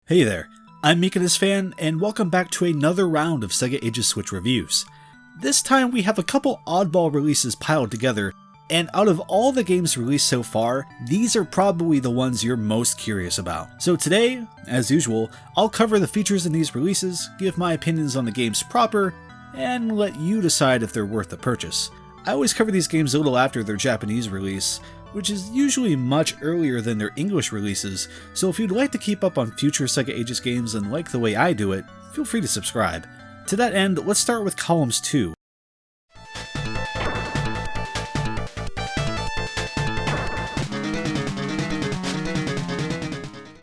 Hey there, I'm MykonosFan, and welcome back to another round of SEGA AGES Switch reviews. This time we have a couple oddball releases piled together, and out of all the games released so far, these are probably the ones you're most curious about. So today, as usual, I'll cover the features in these releases, give my opinions on the games proper, and let you decide if they're worth the purchase. I always cover these games a little after their Japanese release, which is usually much earlier than their English releases, so if you'd like to keep up on future SEGA AGES games and like the way I do it, feel free to subscribe. To that end, let's start with Columns 2.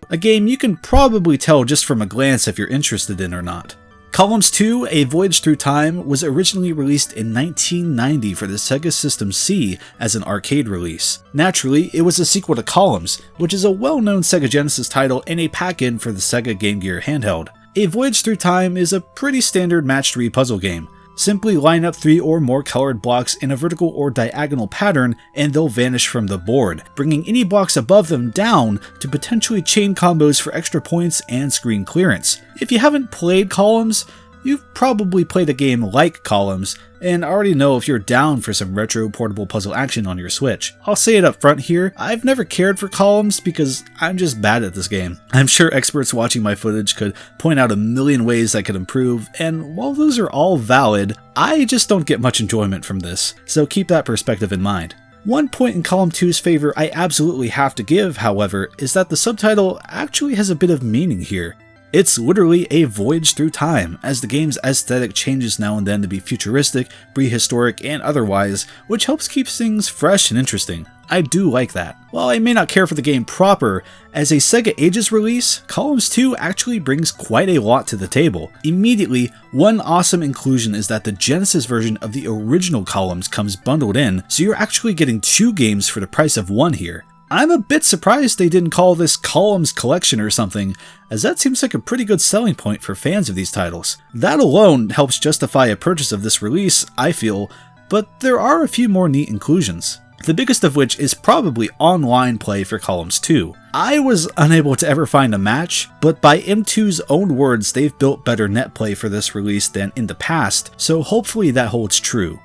A game you can probably tell just from a glance if you're interested in or not. Columns 2, A Voyage Through Time, was originally released in 1990 for the Sega System C as an arcade release. Naturally, it was a sequel to Columns, which is a well-known Sega Genesis title and a pack-in for the Sega Game Gear handheld. A Voyage Through Time is a pretty standard match-3 puzzle game. Simply line up 3 or more colored blocks in a vertical or diagonal pattern and they'll vanish from the board, bringing any blocks above them down to potentially chain combos for extra points and screen clearance. If you haven't played Columns, you've probably played a game like Columns and already know if you're down for some retro portable puzzle action on your Switch. I'll say it up front here, I've never cared for Columns because I'm just bad at this game. I'm sure experts watching my footage could point out a million ways I could improve, and while those are all valid, I just don't get much enjoyment from this, so keep that perspective in mind. One point in Column 2's favor I absolutely have to give, however, is that the subtitle actually has a bit of meaning here. It's literally a voyage through time, as the game's aesthetic changes now and then to be futuristic, prehistoric, and otherwise, which helps keep things fresh and interesting. I do like that. While I may not care for the game proper, as a SEGA AGES release, Columns 2 actually brings quite a lot to the table. Immediately, one awesome inclusion is that the Genesis version of the original Columns comes bundled in, so you're actually getting 2 games for the price of 1 here. I'm a bit surprised they didn't call this Columns Collection or something, as that seems like a pretty good selling point for fans of these titles. That alone helps justify a purchase of this release, I feel, but there are a few more neat inclusions. The biggest of which is probably online play for Columns 2. I was unable to ever find a match, but by M2's own words, they've built better net play for this release than in the past, so hopefully that holds true.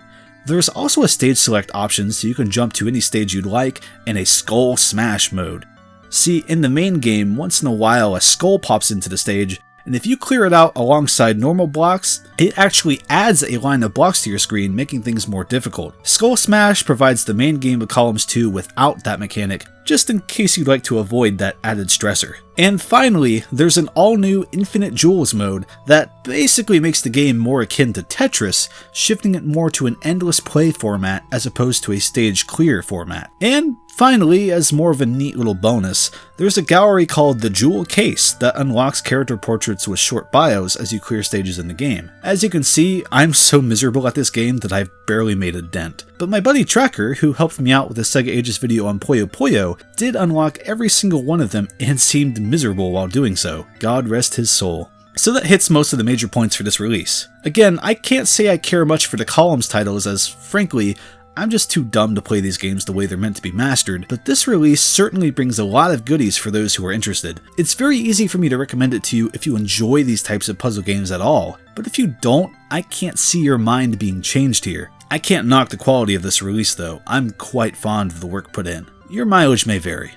There's also a stage select option so you can jump to any stage you'd like, and a skull smash mode. See, in the main game, once in a while a skull pops into the stage, and if you clear it out alongside normal blocks, it actually adds a line of blocks to your screen, making things more difficult. Skull Smash provides the main game of Columns 2 without that mechanic, just in case you'd like to avoid that added stressor. And finally, there's an all-new Infinite Jewels mode that basically makes the game more akin to Tetris, shifting it more to an endless play format as opposed to a stage clear format. And finally, as more of a neat little bonus, there's a gallery called the Jewel Case that unlocks character portraits with short bios as you clear stages in the game. As you can see, I'm so miserable at this game that I've barely made a dent. But my buddy Tracker, who helped me out with a SEGA AGES video on Puyo Puyo, did unlock every single one of them and seemed miserable while doing so. God rest his soul. So that hits most of the major points for this release. Again, I can't say I care much for the Columns titles as, frankly, I'm just too dumb to play these games the way they're meant to be mastered, but this release certainly brings a lot of goodies for those who are interested. It's very easy for me to recommend it to you if you enjoy these types of puzzle games at all, but if you don't, I can't see your mind being changed here. I can't knock the quality of this release though, I'm quite fond of the work put in. Your mileage may vary.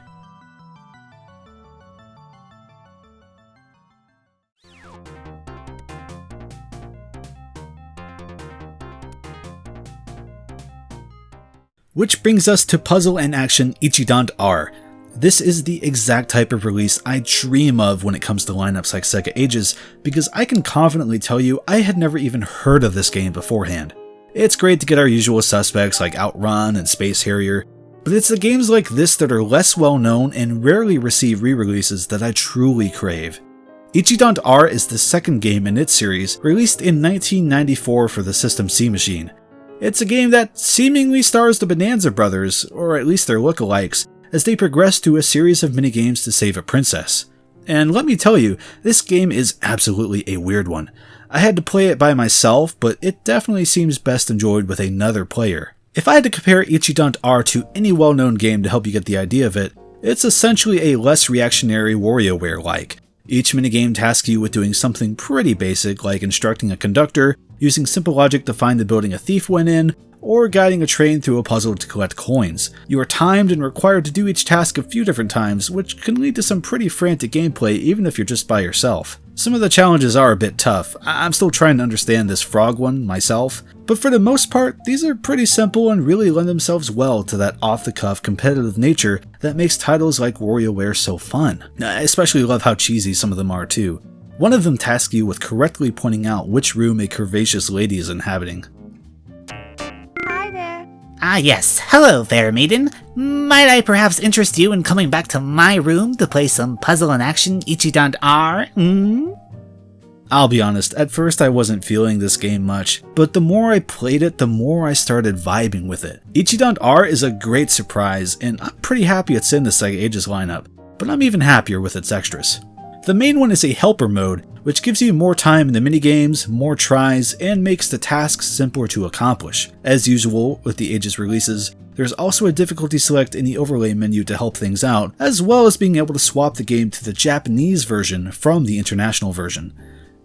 Which brings us to puzzle and action Ichidant-R. This is the exact type of release I dream of when it comes to lineups like SEGA AGES, because I can confidently tell you I had never even heard of this game beforehand. It's great to get our usual suspects like Outrun and Space Harrier, but it's the games like this that are less well known and rarely receive re-releases that I truly crave. Ichidant-R is the second game in its series, released in 1994 for the System C machine. It's a game that seemingly stars the Bonanza brothers, or at least their lookalikes, as they progress through a series of minigames to save a princess. And let me tell you, this game is absolutely a weird one. I had to play it by myself, but it definitely seems best enjoyed with another player. If I had to compare Ichidant-R to any well-known game to help you get the idea of it, it's essentially a less reactionary WarioWare-like. Each minigame tasks you with doing something pretty basic, like instructing a conductor, using simple logic to find the building a thief went in, or guiding a train through a puzzle to collect coins. You are timed and required to do each task a few different times, which can lead to some pretty frantic gameplay even if you're just by yourself. Some of the challenges are a bit tough. I'm still trying to understand this frog one myself, but for the most part, these are pretty simple and really lend themselves well to that off-the-cuff competitive nature that makes titles like WarioWare so fun. I especially love how cheesy some of them are too. One of them tasks you with correctly pointing out which room a curvaceous lady is inhabiting. Ah yes, hello there, maiden. Might I perhaps interest you in coming back to my room to play some puzzle and action Ichidant-R? I'll be honest, at first I wasn't feeling this game much, but the more I played it, the more I started vibing with it. Ichidant-R is a great surprise, and I'm pretty happy it's in the SEGA Ages lineup, but I'm even happier with its extras. The main one is a helper mode, which gives you more time in the minigames, more tries, and makes the tasks simpler to accomplish. As usual with the Ages releases, there's also a difficulty select in the overlay menu to help things out, as well as being able to swap the game to the Japanese version from the international version.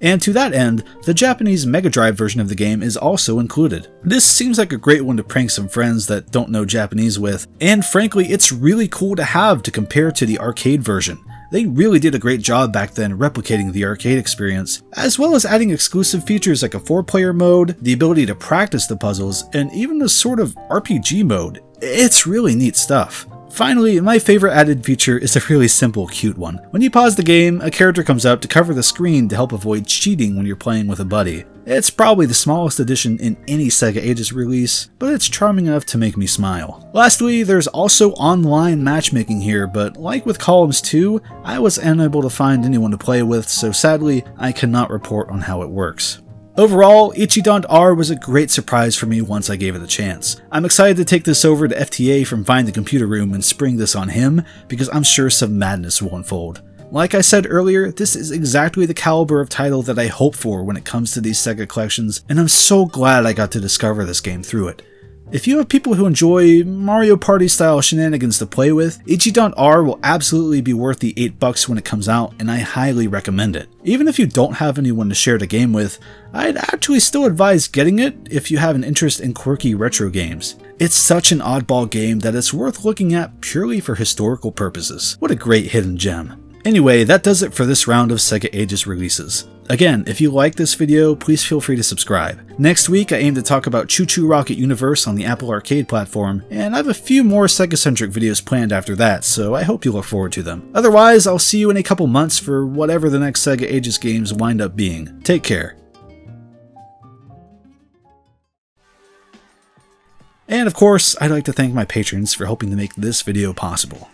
And to that end, the Japanese Mega Drive version of the game is also included. This seems like a great one to prank some friends that don't know Japanese with, and frankly, it's really cool to have to compare to the arcade version. They really did a great job back then replicating the arcade experience, as well as adding exclusive features like a 4-player mode, the ability to practice the puzzles, and even a sort of RPG mode. It's really neat stuff. Finally, my favorite added feature is a really simple, cute one. When you pause the game, a character comes up to cover the screen to help avoid cheating when you're playing with a buddy. It's probably the smallest addition in any SEGA Ages release, but it's charming enough to make me smile. Lastly, there's also online matchmaking here, but like with Columns 2, I was unable to find anyone to play with, so sadly, I cannot report on how it works. Overall, Ichidant-R was a great surprise for me once I gave it a chance. I'm excited to take this over to FTA from Find the Computer Room and spring this on him, because I'm sure some madness will unfold. Like I said earlier, this is exactly the caliber of title that I hope for when it comes to these SEGA collections, and I'm so glad I got to discover this game through it. If you have people who enjoy Mario Party style shenanigans to play with, Ichidant-R will absolutely be worth the $8 when it comes out, and I highly recommend it. Even if you don't have anyone to share the game with, I'd actually still advise getting it if you have an interest in quirky retro games. It's such an oddball game that it's worth looking at purely for historical purposes. What a great hidden gem. Anyway, that does it for this round of SEGA Ages releases. Again, if you like this video, please feel free to subscribe. Next week, I aim to talk about Choo Choo Rocket Universe on the Apple Arcade platform, and I have a few more SEGA-centric videos planned after that, so I hope you look forward to them. Otherwise, I'll see you in a couple months for whatever the next SEGA Ages games wind up being. Take care. And of course, I'd like to thank my patrons for helping to make this video possible.